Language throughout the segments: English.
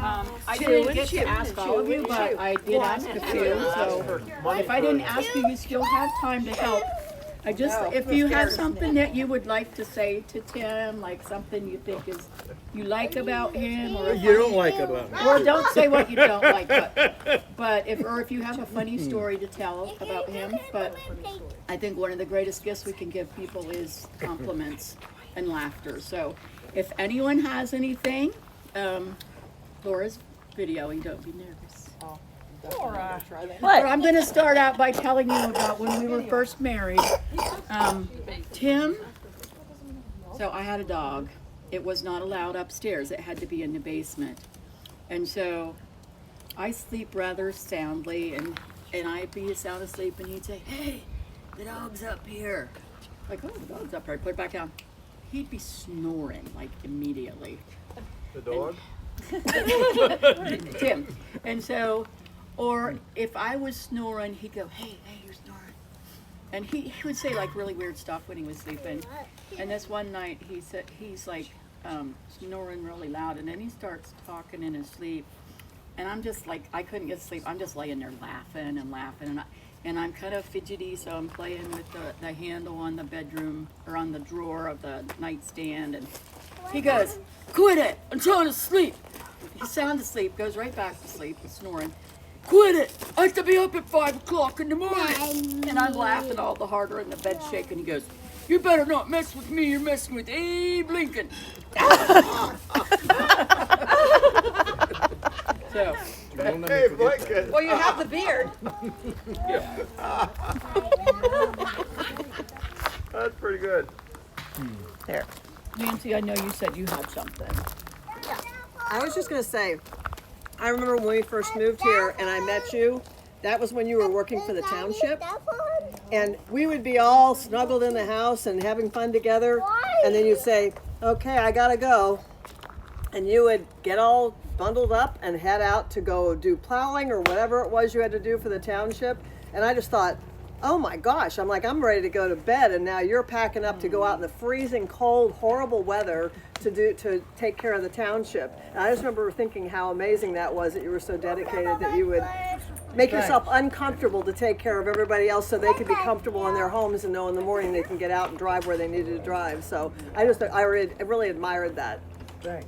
I didn't get to ask all of you, but I did ask a few, so if I didn't ask you, you still have time to help. If you have something that you would like to say to Tim, like something you think you like about him, or You don't like about him. or don't say what you don't like, but if you have a funny story to tell about him. But I think one of the greatest gifts we can give people is compliments and laughter. So if anyone has anything, Laura's videoing, don't be nervous. Laura. But I'm going to start out by telling you about when we were first married. Tim, so I had a dog. It was not allowed upstairs. It had to be in the basement. And so I sleep rather soundly, and I'd be sound asleep, and he'd say, "Hey, the dog's up here." Like, "Oh, the dog's up here." I'd put it back down. He'd be snoring, like, immediately. The dog? Tim. And so, or if I was snoring, he'd go, hey, you're snoring. And he would say like really weird stuff when he was sleeping. And this one night he's like snoring really loud, and then he starts talking in his sleep. And I'm just like, I couldn't get to sleep. I'm just laying there laughing, and I'm kind of fidgety, so I'm playing with the handle on the bedroom, or on the drawer of the nightstand, and he goes, "Quit it, I'm trying to sleep." He's sound asleep, goes right back to sleep, he's snoring. "Quit it, I have to be up at 5 o'clock in the morning." And I'm laughing all the harder, and the bed's shaking. He goes, "You better not mess with me, you're messing with Abe Lincoln." So, Hey, Lincoln. Well, you have the beard. That's pretty good. There. Nancy, I know you said you had something. I was just going to say, I remember when we first moved here and I met you, that was when you were working for the township. And we would be all snuggled in the house and having fun together. And then you'd say, "Okay, I got to go." And you would get all bundled up and head out to go do plowing or whatever it was you had to do for the township. And I just thought, oh my gosh, I'm ready to go to bed, and now you're packing up to go out in the freezing cold, horrible weather to take care of the township. And I just remember thinking how amazing that was, that you were so dedicated that you would make yourself uncomfortable to take care of everybody else so they could be comfortable in their homes and know in the morning they can get out and drive where they needed to drive. So I really admired that. Thanks.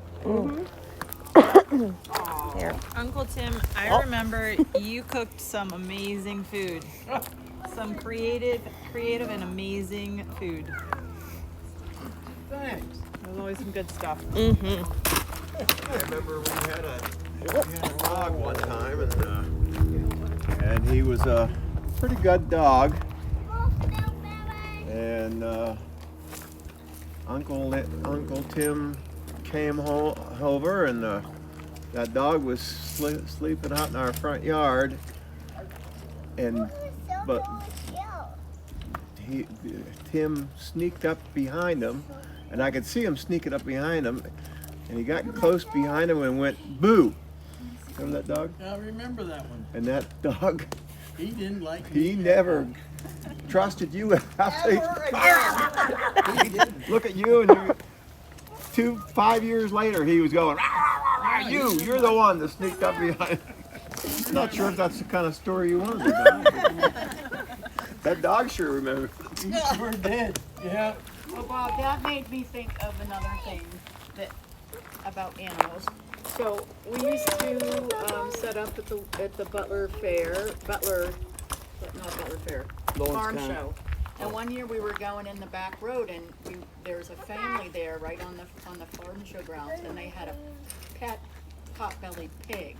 There. Uncle Tim, I remember you cooked some amazing food. Some creative and amazing food. Thanks. There's always some good stuff. I remember we had a dog one time, and he was a pretty good dog. And Uncle Tim came over, and that dog was sleeping out in our front yard. But Tim sneaked up behind him, and I could see him sneaking up behind him, and he got close behind him and went, "Boo!" Remember that dog? I remember that one. And that dog, He didn't like he me. never trusted you. Ever again. Look at you, and 5 years later, he was going, "You're the one that sneaked up behind." I'm not sure if that's the kind of story you wanted to tell. That dog sure remembers. We're dead. Yeah. Well, Bob, that made me think of another thing about animals. So we used to set up at the Butler farm show. And one year we were going in the back road, and there's a family there right on the farm show grounds, and they had a pet pot-bellied pig.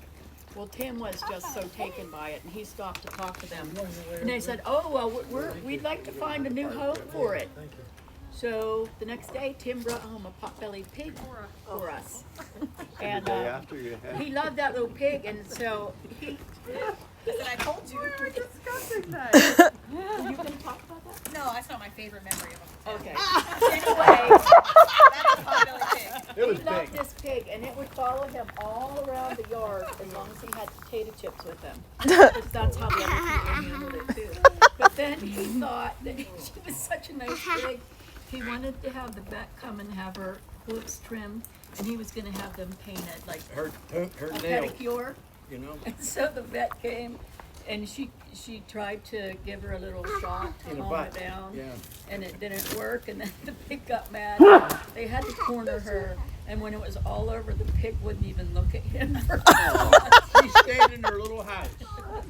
Well, Tim was just so taken by it, and he stopped to talk to them. And they said, "Oh, well, we'd like to find a new home for it." So the next day, Tim brought home a pot-bellied pig for us. And he loved that little pig, and so he... I told you. We were discussing that. You can talk about that? No, that's not my favorite memory of him. Okay. Anyway, That's a pot-bellied pig. It was he loved big. this pig, and it would follow him all around the yard as long as he had potato chips with him. Because that's how the other people handled it too. But then he thought that she was such a nice pig, he wanted to have the vet come and have her hoofs trimmed, and he was gonna have them painted like Her a nail, pedicure. you know. And so the vet came, and she tried to give her a little shot to In the calm her butt. down, Yeah. and it didn't work. And then the pig got mad. They had to corner her, and when it was all over, the pig wouldn't even look at him. She stayed in her little house,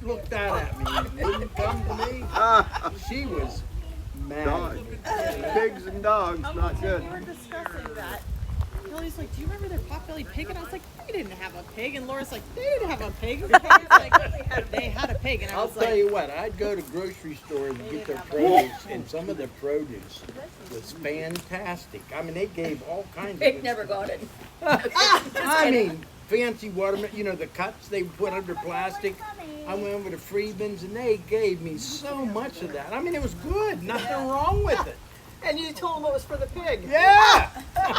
looked out at me, wouldn't come to me. She was mad. Dog. Pigs and dogs, not good. We were discussing that. Lily's like, do you remember their potbelly pig? And I was like, they didn't have a pig. And Laura's like, they didn't have a pig. And I was like, they had a pig. And I I'll was tell like, you what, I'd go to grocery stores and get their produce, and some of the produce was fantastic. I mean, they gave all kinds of Pig good never stuff. got it. I mean, fancy watermelon, you know, the cups they put under plastic. I went over to Friedman's and they gave me so much of that. I mean, it was good, nothing wrong with it. And you told him it was for the pig. Yeah!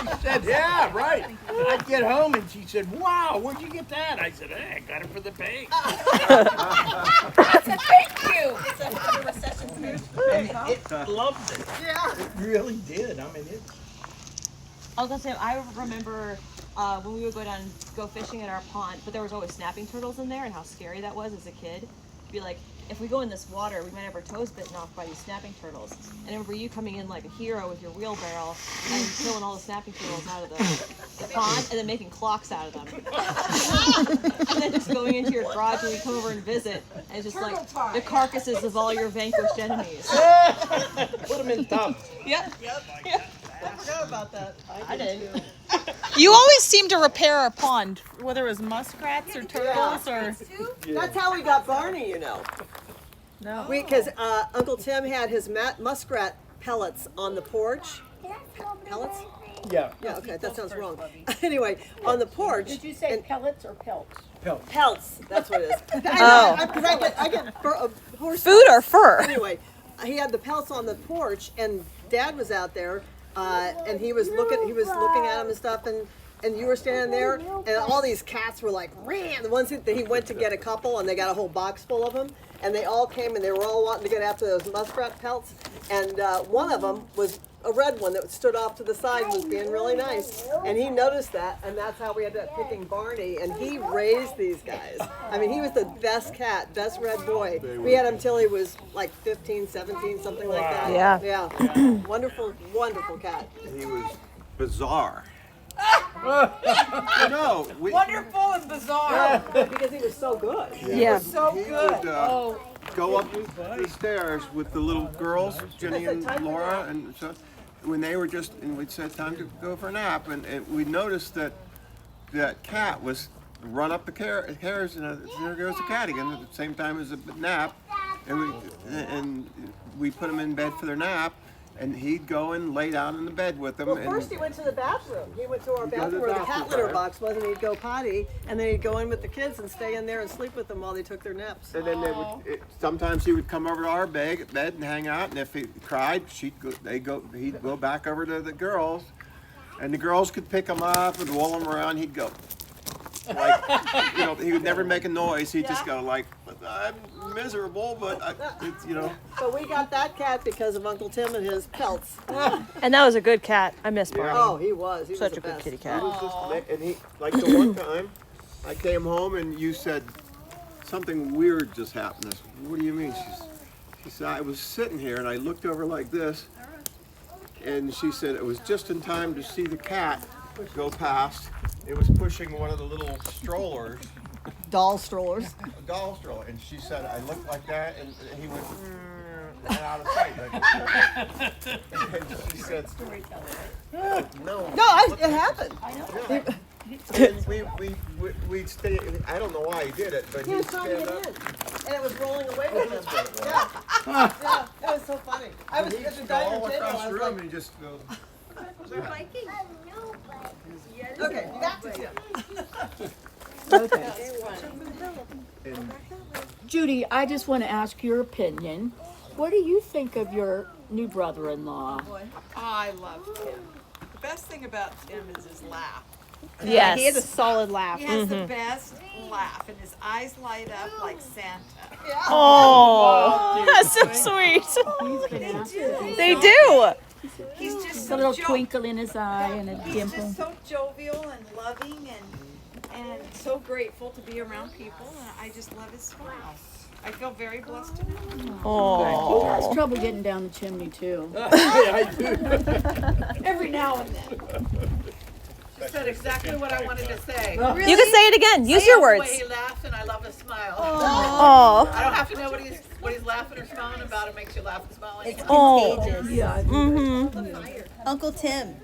She said, yeah, right. I'd get home and she said, wow, where'd you get that? I said, hey, I got it for the pig. Thank you. it's a recession pig. It loved it. Yeah. It really did. I mean, it. I was gonna say, I remember when we would go fishing at our pond, but there was always snapping turtles in there, and how scary that was as a kid. Be like, if we go in this water, we might have our toes bitten off by these snapping turtles. And I remember you coming in like a hero with your wheelbarrow and killing all the snapping turtles out of the pond, and then making clocks out of them. And then just going into your garage when we come over and visit, and it's just like the carcasses of all your vanquished enemies. Put them in tubs. Yep. I forgot about that. I did. You always seem to repair our pond, whether it was muskrats or turtles or. That's how we got Barney, you know. No. Because Uncle Tim had his muskrat pellets on the porch. Pellets? Yeah. Yeah, okay, that sounds wrong. Anyway, on the porch. Did you say pellets or pelts? Pelts, that's what it is. Oh. Because I get horse Food or fur? Anyway, he had the pelts on the porch, and Dad was out there, and he was looking at them and stuff, and you were standing there, and all these cats were like, ran. The ones that he went to get a couple, and they got a whole box full of them, and they all came, and they were all wanting to get after those muskrat pelts, and one of them was a red one that stood off to the side and was being really nice, and he noticed that, and that's how we ended up picking Barney, and he raised these guys. I mean, he was the best cat, best red boy. We had him till he was like 15, 17, something like that. Yeah. Yeah. Wonderful, wonderful cat. He was bizarre. No, Wonderful and bizarre. Because he was so good. Yeah. So he good. would go up the stairs with the little girls, Jenny and Laura, and so when they were just, and we'd say time to go for a nap, and we noticed that that cat was run up the stairs, and there goes the cat again at the same time as a nap, and we put them in bed for their nap. And he'd go and lay down in the bed with them. Well, and first he went to the bathroom. He went to our He'd go to bathroom the where the cat bathroom litter first. box was, and he'd go potty, and then he'd go in with the kids and stay in there and sleep with them while they took their naps. And then sometimes he would come over to our bed and hang out. And if he cried, he'd go back over to the girls, and the girls could pick him up and roll him around. He'd go, like, he would never make a noise. He'd just go like, I'm miserable, but it's. But we got that cat because of Uncle Tim and his pelts. And that was a good cat. I miss Barney. Oh, he was. He Such was a the good best. kitty He cat. was just, and he like the one time I came home and you said something weird just happened. I said, what do you mean? She said I was sitting here and I looked over like this, and she said it was just in time to see the cat go past. It was pushing one of the little strollers, Doll strollers. a doll stroller, and she said I looked like that, and he went out of sight. And she said, no. No, it happened. And we'd stay. I don't know why he did it, but He he'd was trying to stand get up. in, and it was rolling away with him. Yeah, yeah, it was so funny. I was He'd at the go dining all table. across I the was room like, and just go. okay, back to Tim. Judy, I just want to ask your opinion. What do you think of your new brother-in-law? I love Tim. The best thing about Tim is his laugh. Yes. He has a solid laugh. He has the best laugh, and his eyes light up like Santa. Oh, that's so sweet. He's been asked to do They do. He's just A so little twinkle in his eye and a He's dimple. just so jovial and loving and so grateful to be around people. And I just love his smile. I feel very blessed to know him. He Oh. has trouble getting down the chimney too. Yeah, I do. Every now and then. She said exactly what I wanted to say. You can say it again. Use your The words. way he laughs and I love his smile. Oh. I don't have to know what he's laughing or smiling about. It makes you laugh and smile. Anyway. Oh. Yeah. Uncle Tim,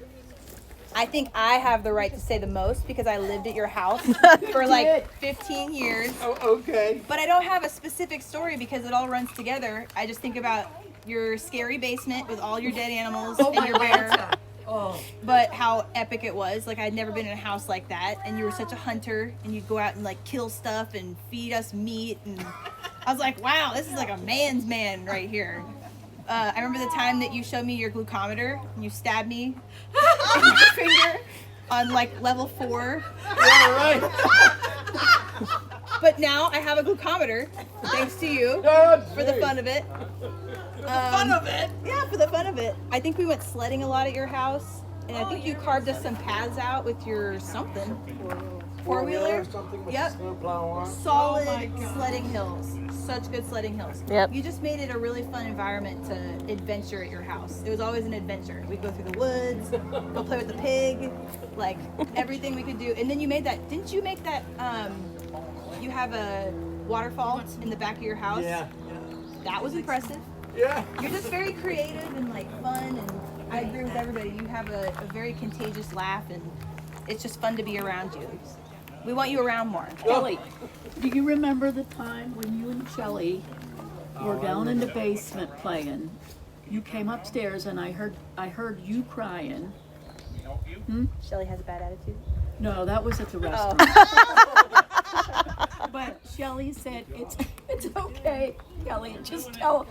I think I have the right to say the most because I lived at your house for like 15 years. Oh, okay. But I don't have a specific story because it all runs together. I just think about your scary basement with all your dead animals and your bear. But how epic it was. Like, I'd never been in a house like that. And you were such a hunter and you'd go out and like kill stuff and feed us meat. And I was like, wow, this is like a man's man right here. I remember the time that you showed me your glucometer and you stabbed me in my finger on like level 4. Yeah, right. But now I have a glucometer, thanks to you, for the fun of it. Fun of it. Yeah, for the fun of it. I think we went sledding a lot at your house, and I think you carved us some paths out with your something. Four-wheeler? Or something with Yep. the snowplow on. Solid sledding hills. Such good sledding hills. Yep. You just made it a really fun environment to adventure at your house. It was always an adventure. We'd go through the woods, go play with the pig, like everything we could do. And then you made that, didn't you make that, you have a waterfall in the back of your house? Yeah. That was impressive. Yeah. You're just very creative and like fun, and I agree with everybody. You have a very contagious laugh, and it's just fun to be around you. We want you around more. Kelly, do you remember the time when you and Shelly were down in the basement playing? You came upstairs and I heard you crying. Shelly has a bad attitude. No, that was at the restaurant. But Shelly said it's okay, Kelly. Just tell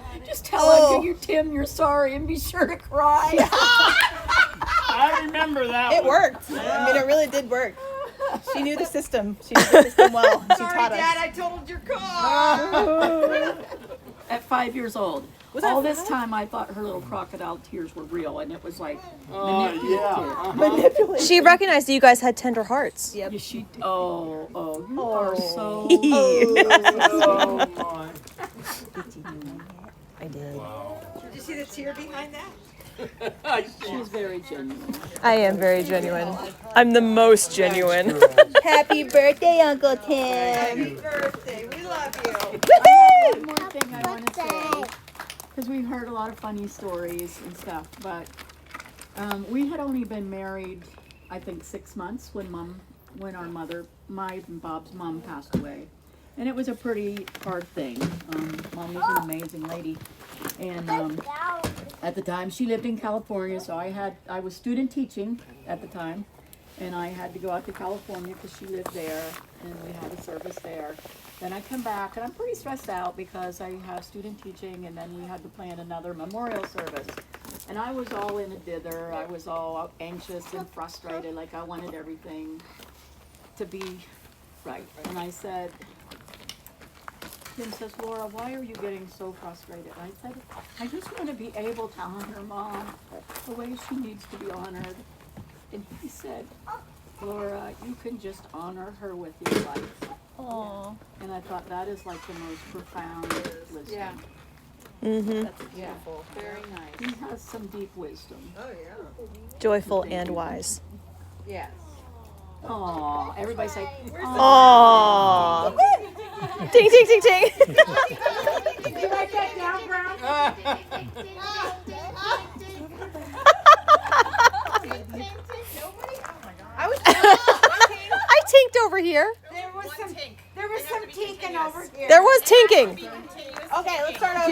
Uncle Tim you're sorry and be sure to cry. I remember that It one. worked. I mean, it really did work. She knew the system. She knew the system well. She Sorry, taught Dad, us. I totaled your car. At 5 years old. All this time I thought her little crocodile tears were real, and it was like manipulative. She recognized that you guys had tender hearts. Yep. Yeah, you are so. Oh, my. I did. Did you see the tear behind that? She's very genuine. I am very genuine. I'm the most genuine. Happy birthday, Uncle Tim. Happy birthday. We love you. One more thing I want to say, because we've heard a lot of funny stories and stuff, but we had only been married, I think, 6 months when my and Bob's mom passed away. And it was a pretty hard thing. Mom was an amazing lady. And at the time she lived in California, so I was student teaching at the time. And I had to go out to California because she lived there and we had a service there. Then I come back and I'm pretty stressed out because I have student teaching and then we had to plan another memorial service. And I was all in a dither. I was all anxious and frustrated, like I wanted everything to be right. And I said, Tim says, Laura, why are you getting so frustrated? I said, I just want to be able to honor Mom the way she needs to be honored. And he said, Laura, you can just honor her with your life. Aww. And I thought that is like the most profound wisdom. Yeah. Mm-hmm. That's beautiful. Very nice. He has some deep wisdom. Oh, yeah. Joyful and wise. Yes. Aw, everybody say, Aww. Ting, ting, ting, ting. Did you write that down, Brown? I tinked over here. There was some tinking over here. There was tinking. Okay, let's start over.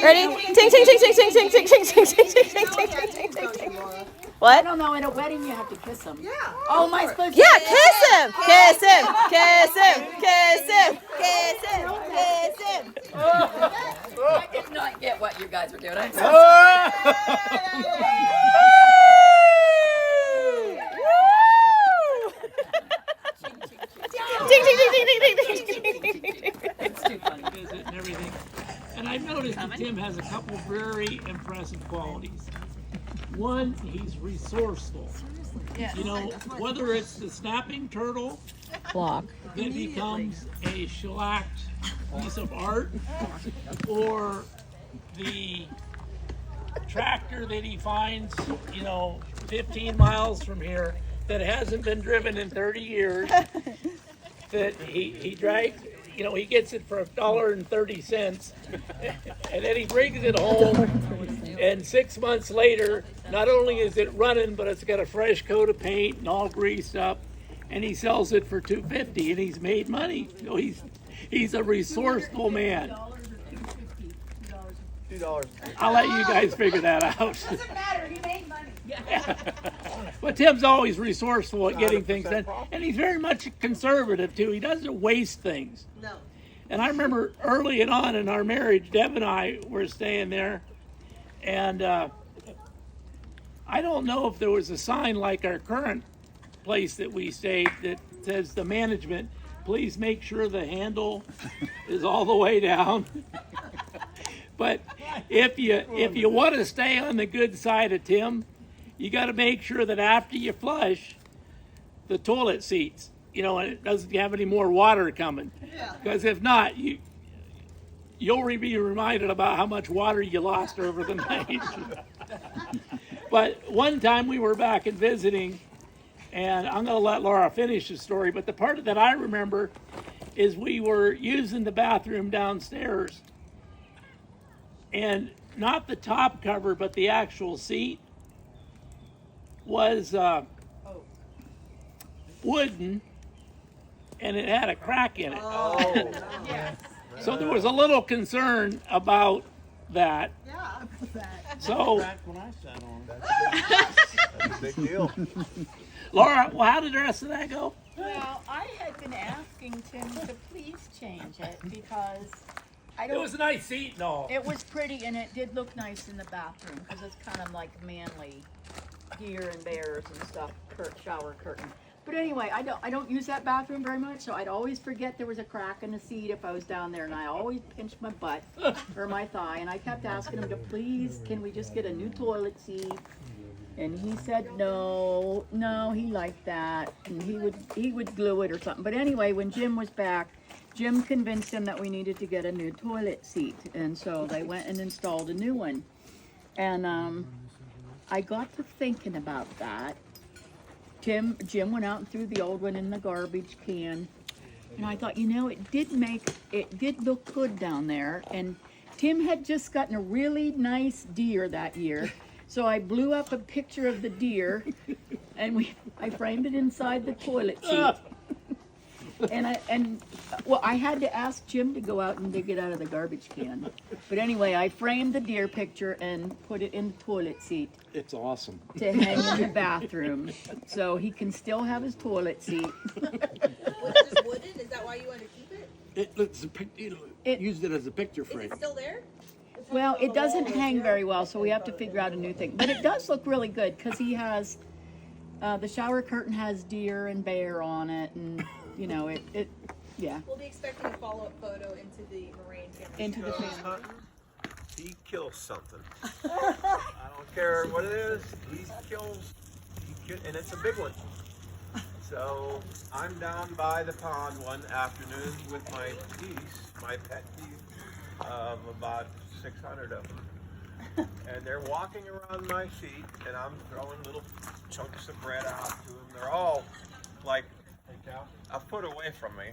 Ready? Ting, ting, ting, ting, ting, ting, ting, ting, ting, ting, ting, ting, ting, ting, ting, ting, ting. I What? don't know, in a wedding you have to kiss him. Yeah. Oh, am I supposed to? Yeah, kiss him. Kiss him. Kiss him. Kiss him. Kiss him. Kiss him. I did not get what you guys were doing. I'm so Ding, ding, ding, ding, ding, ding, ding, ding, ding, ding. It's too funny. Visit and everything. And I've noticed that Tim has a couple very impressive qualities. one, he's resourceful. Yes. You know, whether it's the snapping turtle Block. that becomes a shellacked piece of art, or the tractor that he finds, 15 miles from here that hasn't been driven in 30 years, that he drags, he gets it for $1.30, and then he brings it home, and 6 months later, not only is it running, but it's got a fresh coat of paint and all greased up, and he sells it for $2.50, and he's made money. He's a resourceful man. $2. I'll let you guys figure that out. Doesn't matter. He made money. But Tim's always resourceful at getting things done, and he's very much conservative too. He doesn't waste things. No. And I remember early on in our marriage, Deb and I were staying there, and I don't know if there was a sign like our current place that we stayed that says the management, please make sure the handle is all the way down. But if you want to stay on the good side of Tim, you got to make sure that after you flush the toilet seats, and it doesn't have any more water coming. Because if not, you'll be reminded about how much water you lost over the night. But one time we were back and visiting, and I'm going to let Laura finish the story, but the part that I remember is we were using the bathroom downstairs, and not the top cover, but the actual seat was wooden, and it had a crack in it. Oh. So there was a little concern about that. Yeah. So, When I sat on it. That's a big deal. Laura, well, how did the rest of that go? Well, I had been asking Tim to please change it because I It don't. was a nice seat and all. It was pretty, and it did look nice in the bathroom because it's kind of like manly deer and bears and stuff. Shower curtain. But anyway, I don't use that bathroom very much, so I'd always forget there was a crack in the seat if I was down there, and I always pinched my butt or my thigh, and I kept asking him to please, can we just get a new toilet seat? And he said no, he liked that, and he would glue it or something. But anyway, when Jim was back, Jim convinced him that we needed to get a new toilet seat, and so they went and installed a new one. And I got to thinking about that. Jim went out and threw the old one in the garbage can, and I thought, it did look good down there. And Tim had just gotten a really nice deer that year, so I blew up a picture of the deer, and I framed it inside the toilet seat. And I had to ask Jim to go out and dig it out of the garbage can. But anyway, I framed the deer picture and put it in the toilet seat It's awesome. to hang in the bathroom, so he can still have his toilet seat. Was it just wooden? Is that why you wanted to keep it? Used it as a picture Is frame. it still there? Well, it doesn't hang very well, so we have to figure out a new thing. But it does look really good because he has the shower curtain has deer and bear on it, and yeah. We'll be expecting a follow-up photo into the Moraine family. Into the Goes family. hunting, he kills something. I don't care what it is. And it's a big one. So I'm down by the pond one afternoon with my geese, my pet geese, about 600 of them. And they're walking around my feet, and I'm throwing little chunks of bread out to them. They're all like a foot away from me.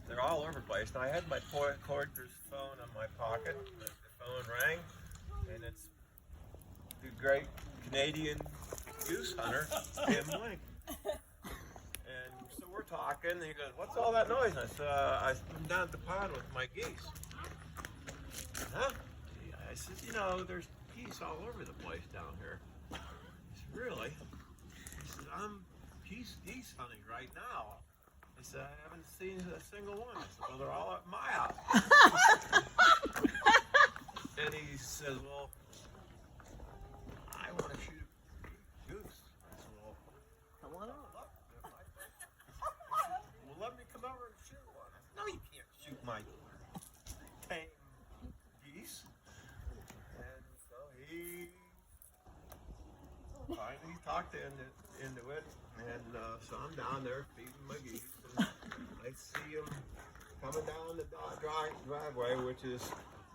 They're all over the place. And I had my cordless phone on my pocket. The phone rang, and it's the great Canadian goose hunter, Tim Link. And so we're talking, and he goes, "What's all that noise?" And I said, "I'm down at the pond with my geese." Huh? I said, there's geese all over the place down here. He said, "Really?" He said, "I'm geese hunting right now." I said, "I haven't seen a single one." I said, "Well, they're all at my house." And he says, "Well, I want to shoot a goose." I said, "Well, come on over." "Well, let me come over and shoot one." I said, "No, you can't shoot my tame geese." And so he talked into it, and so I'm down there feeding my geese, and I see him coming down the driveway, which is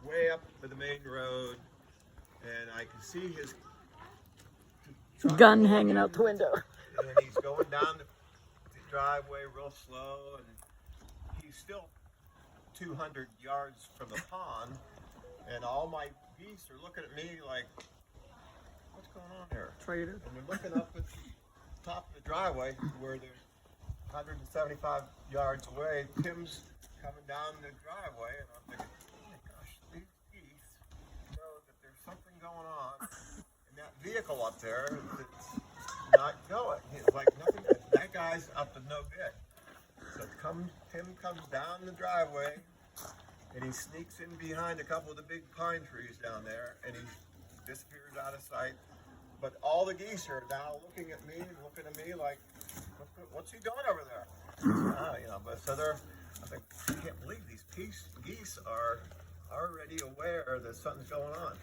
way up to the main road, and I can see his Gun hanging out the window. And he's going down the driveway real slow, and he's still 200 yards from the pond, and all my geese are looking at me like, what's going on here? Traitor. And they're looking up at the top of the driveway where they're 175 yards away. Tim's coming down the driveway, and I'm thinking, oh my gosh, these geese know that there's something going on in that vehicle up there that's not going. It's like nothing. That guy's up to no good. So Tim comes down the driveway, and he sneaks in behind a couple of the big pine trees down there, and he disappears out of sight. But all the geese are now looking at me like, what's he doing over there? But so I think, I can't believe these geese are already aware that something's going on.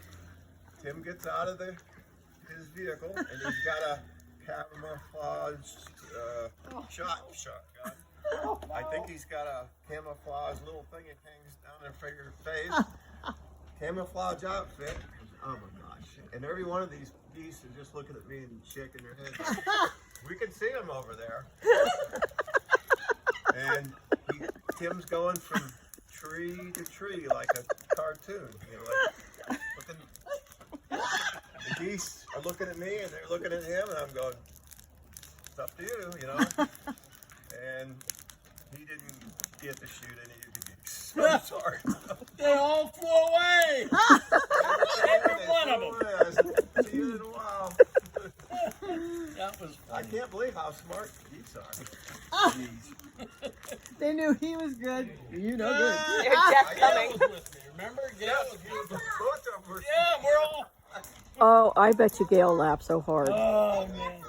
Tim gets out of his vehicle, and he's got a camouflage shotgun. I think he's got a camouflage little thing that hangs down in front of your face. Camouflage outfit. Oh my gosh. And every one of these geese is just looking at me and shaking their heads. We can see them over there. And Tim's going from tree to tree like a cartoon. Like looking, the geese are looking at me and they're looking at him, and I'm going, it's up to you, And he didn't get to shoot any of the geese. I'm sorry. They all flew away. Every one of them. See you in a while. That was I funny. can't believe how smart geese are. Jeez. They knew he was good. You know good. Gail was with me. Remember? Gail was with me. Both of them were. Yeah, we're all. Oh, I bet you Gail laughed so hard. Oh man.